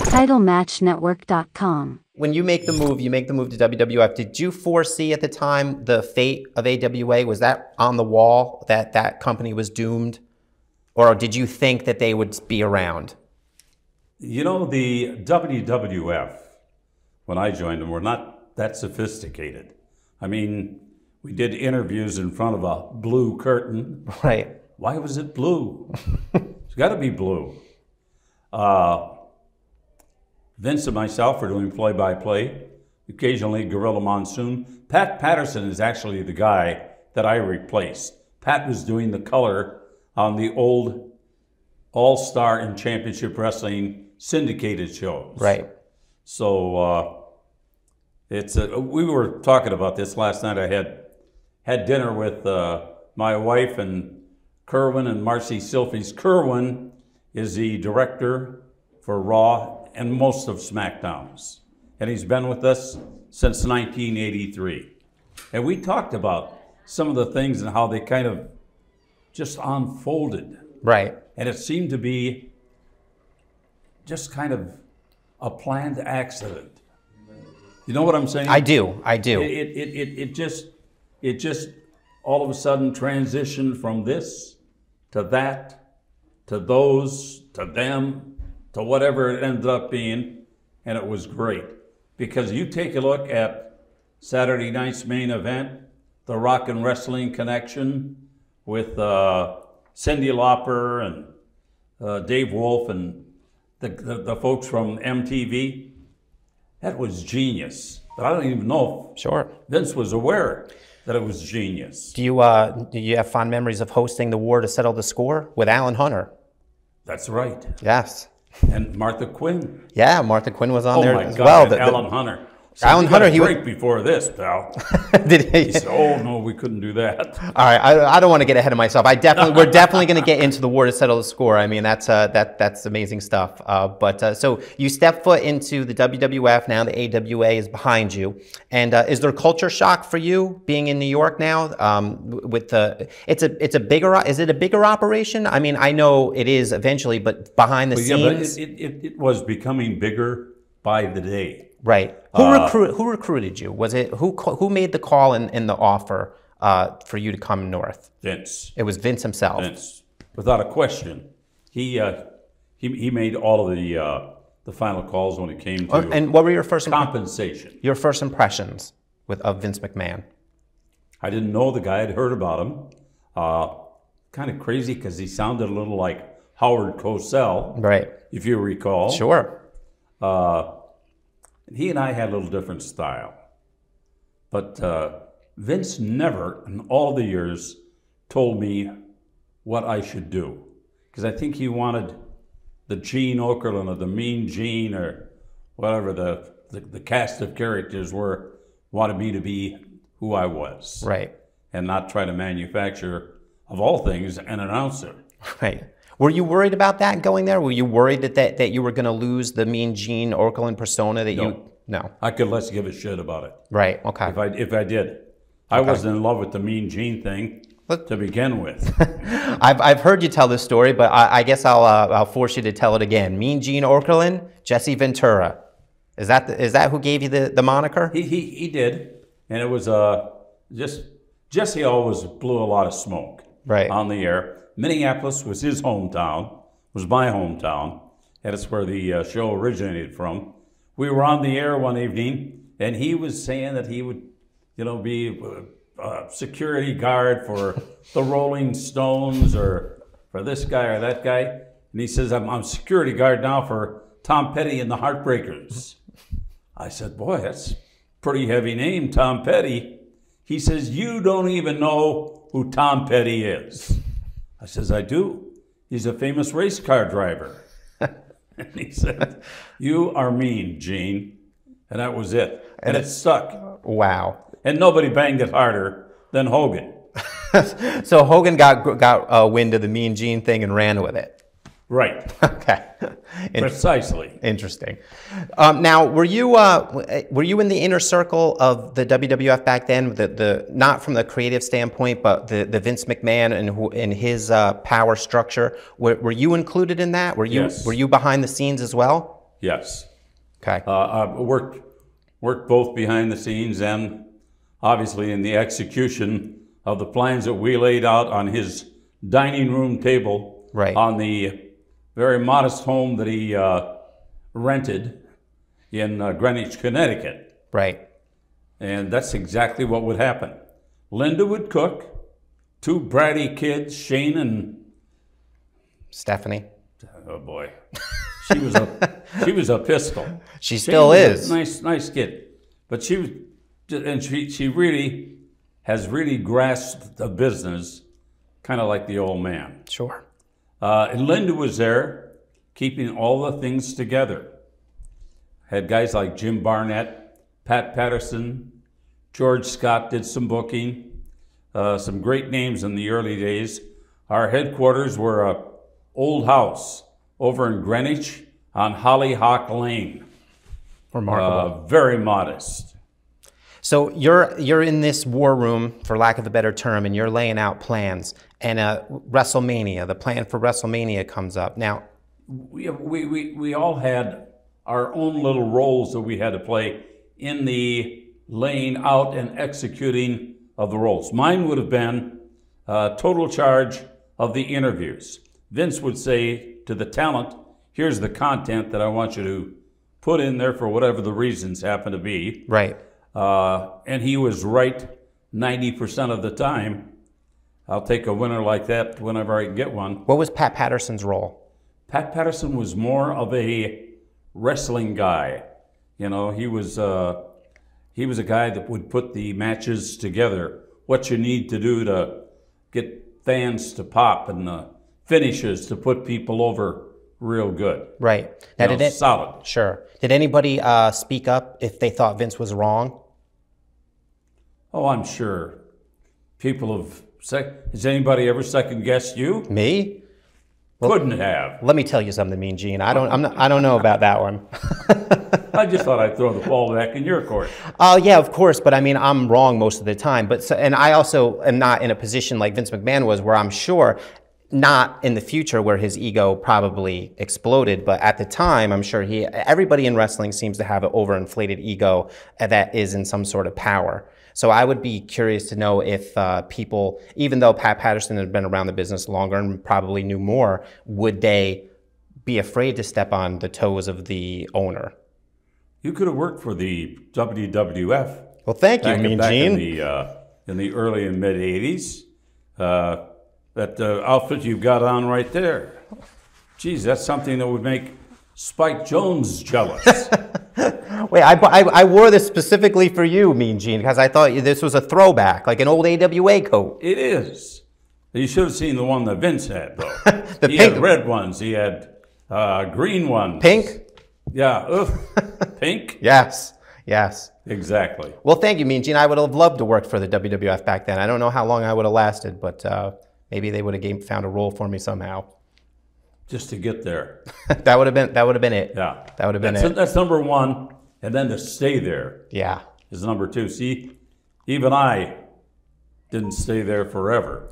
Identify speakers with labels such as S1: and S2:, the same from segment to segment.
S1: TitleMatchNetwork.com.
S2: When you make the move to WWF, did you foresee at the time the fate of AWA? Was that on the wall, that that company was doomed? Or did you think that they would be around?
S3: You know, the WWF, when I joined them, were not that sophisticated. I mean, we did interviews in front of a blue curtain.
S2: Right.
S3: Why was it blue? It's got to be blue. Vince and myself were doing play-by-play, occasionally Gorilla Monsoon. Pat Patterson is actually the guy that I replaced. Pat was doing the color on the old All-Star and Championship Wrestling syndicated shows.
S2: Right.
S3: So we were talking about this last night. I had dinner with my wife and Kerwin and Marcy Silfies. Kerwin is the director for Raw and most of SmackDowns. And he's been with us since 1983. And we talked about some of the things and how they kind of just unfolded.
S2: Right.
S3: And it seemed to be just kind of a planned accident. You know what I'm saying?
S2: I do.
S3: It just all of a sudden transitioned from this to that, to those, to them, to whatever it ended up being, and it was great. Because you take a look at Saturday night's main event, the Rock and Wrestling Connection with Cyndi Lauper and Dave Wolf and the folks from MTV. That was genius. But I don't even know if Vince was aware that it was genius.
S2: Do you have fond memories of hosting the War to Settle the Score with Alan Hunter?
S3: That's right.
S2: Yes.
S3: And Martha Quinn.
S2: Yeah, Martha Quinn was on there as
S3: God,
S2: well.
S3: Alan Hunter. So
S2: Alan Hunter, he
S3: break before this, pal.
S2: Did he?
S3: He said, "Oh no, we couldn't do that."
S2: All right, I don't want to get ahead of myself. We're definitely going to get into the War to Settle the Score. I mean, that's amazing stuff. So you step foot into the WWF now. The AWA is behind you, and is there culture shock for you being in New York now? Is it a bigger operation? I mean, I know it is eventually, but behind the scenes,
S3: it was becoming bigger by the day.
S2: Right. Who recruited you? Was it who made the call and the offer for you to come north?
S3: Vince.
S2: It was Vince himself.
S3: Vince, without a question. He made all of the final calls when it came to
S2: and what were your first
S3: compensation?
S2: Your first impressions of Vince McMahon?
S3: I didn't know the guy. I'd heard about him. Kind of crazy because he sounded a little like Howard Cosell,
S2: right?
S3: If you recall.
S2: Sure.
S3: He and I had a little different style. But Vince never, in all the years, told me what I should do. Because I think he wanted the Gene Okerlund or the Mean Gene or whatever the cast of characters were, wanted me to be who I was.
S2: Right.
S3: And not try to manufacture, of all things, an announcer.
S2: Right. Were you worried about that going there? Were you worried that you were going to lose the Mean Gene Okerlund persona that you? No.
S3: I could less give a shit about it.
S2: Right. Okay.
S3: If I did, okay. I wasn't in love with the Mean Gene thing to begin with.
S2: I've heard you tell this story, but I guess I'll force you to tell it again. Mean Gene Okerlund, Jesse Ventura. Is that who gave you the moniker?
S3: He did, and it was Jesse always blew a lot of smoke on the air. Minneapolis was his hometown, was my hometown, and it's where the show originated from. We were on the air one evening, and he was saying that he would, be a security guard for the Rolling Stones or for this guy or that guy. And he says, I'm security guard now for Tom Petty and the Heartbreakers. I said, boy, that's a pretty heavy name, Tom Petty. He says, you don't even know who Tom Petty is. I says, I do. He's a famous race car driver. And he said, you are mean, Gene. And that was it. And it stuck.
S2: Wow.
S3: And nobody banged it harder than Hogan.
S2: So Hogan got wind of the Mean Gene thing and ran with it.
S3: Right.
S2: Okay.
S3: Precisely.
S2: Interesting. Now, were you in the inner circle of the WWF back then? Not from the creative standpoint, but the Vince McMahon and his power structure. Were you included in that? Yes. Were you behind the scenes as well?
S3: Yes.
S2: Okay.
S3: Worked both behind the scenes and obviously in the execution of the plans that we laid out on his dining room table on the very modest home that he rented in Greenwich, Connecticut.
S2: Right.
S3: And that's exactly what would happen. Linda would cook, 2 bratty kids, Shane and
S2: Stephanie.
S3: Oh boy, she was a pistol.
S2: She still is.
S3: Nice kid, but she was, and she really has grasped the business, kind of like the old man.
S2: Sure.
S3: And Linda was there, keeping all the things together. Had guys like Jim Barnett, Pat Patterson, George Scott did some booking, some great names in the early days. Our headquarters were a old house over in Greenwich on Hollyhock Lane.
S2: Remarkable.
S3: Very modest.
S2: So you're in this war room, for lack of a better term, and you're laying out plans. And WrestleMania, the plan for WrestleMania comes up. Now,
S3: we all had our own little roles that we had to play in the laying out and executing of the roles. Mine would have been total charge of the interviews. Vince would say to the talent, here's the content that I want you to put in there for whatever the reasons happen to be.
S2: Right.
S3: And he was right 90% of the time. I'll take a winner like that whenever I get one.
S2: What was Pat Patterson's role?
S3: Pat Patterson was more of a wrestling guy. You know, he was a guy that would put the matches together, what you need to do to get fans to pop and the finishes to put people over real good.
S2: Right. Now,
S3: solid.
S2: Sure. Did anybody speak up if they thought Vince was wrong?
S3: Oh, I'm sure. People have... Has anybody ever second-guessed you?
S2: Me? Well,
S3: couldn't have.
S2: Let me tell you something, Mean Gene. I don't know about that one.
S3: I just thought I'd throw the ball back in your court.
S2: Oh, yeah, of course. But I mean, I'm wrong most of the time. And I also am not in a position like Vince McMahon was, where I'm sure, not in the future where his ego probably exploded, but at the time, I'm sure everybody in wrestling seems to have an overinflated ego that is in some sort of power. So I would be curious to know if people, even though Pat Patterson had been around the business longer and probably knew more, would they be afraid to step on the toes of the owner?
S3: You could have worked for the WWF.
S2: Well, thank you, Mean Gene.
S3: In the early and mid '80s, that outfit you've got on right there. Geez, that's something that would make Spike Jones jealous.
S2: Wait, I wore this specifically for you, Mean Gene, because I thought this was a throwback, like an old AWA coat.
S3: It is. You should have seen the one that Vince had, though.
S2: He
S3: had red ones. He had green ones.
S2: Pink?
S3: Yeah. Pink?
S2: Yes. Yes.
S3: Exactly.
S2: Well, thank you, Mean Gene. I would have loved to work for the WWF back then. I don't know how long I would have lasted, but maybe they would have found a role for me somehow.
S3: Just to get there.
S2: That would have been it.
S3: Yeah.
S2: That would have been it.
S3: That's number one. And then to stay there.
S2: Yeah.
S3: Is number two. See, even I didn't stay there forever.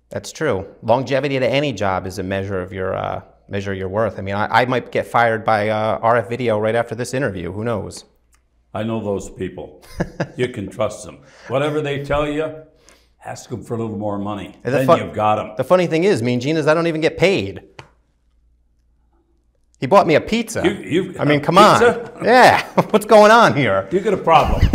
S2: That's true. Longevity to any job is a measure of your worth. I mean, I might get fired by RF Video right after this interview. Who knows?
S3: I know those people. You can trust them. Whatever they tell you, ask them for a little more money. Then you've got them.
S2: The funny thing is, Mean Gene, is I don't even get paid. He bought me a pizza. I mean, come on. Yeah. What's going on here?
S3: You got a problem.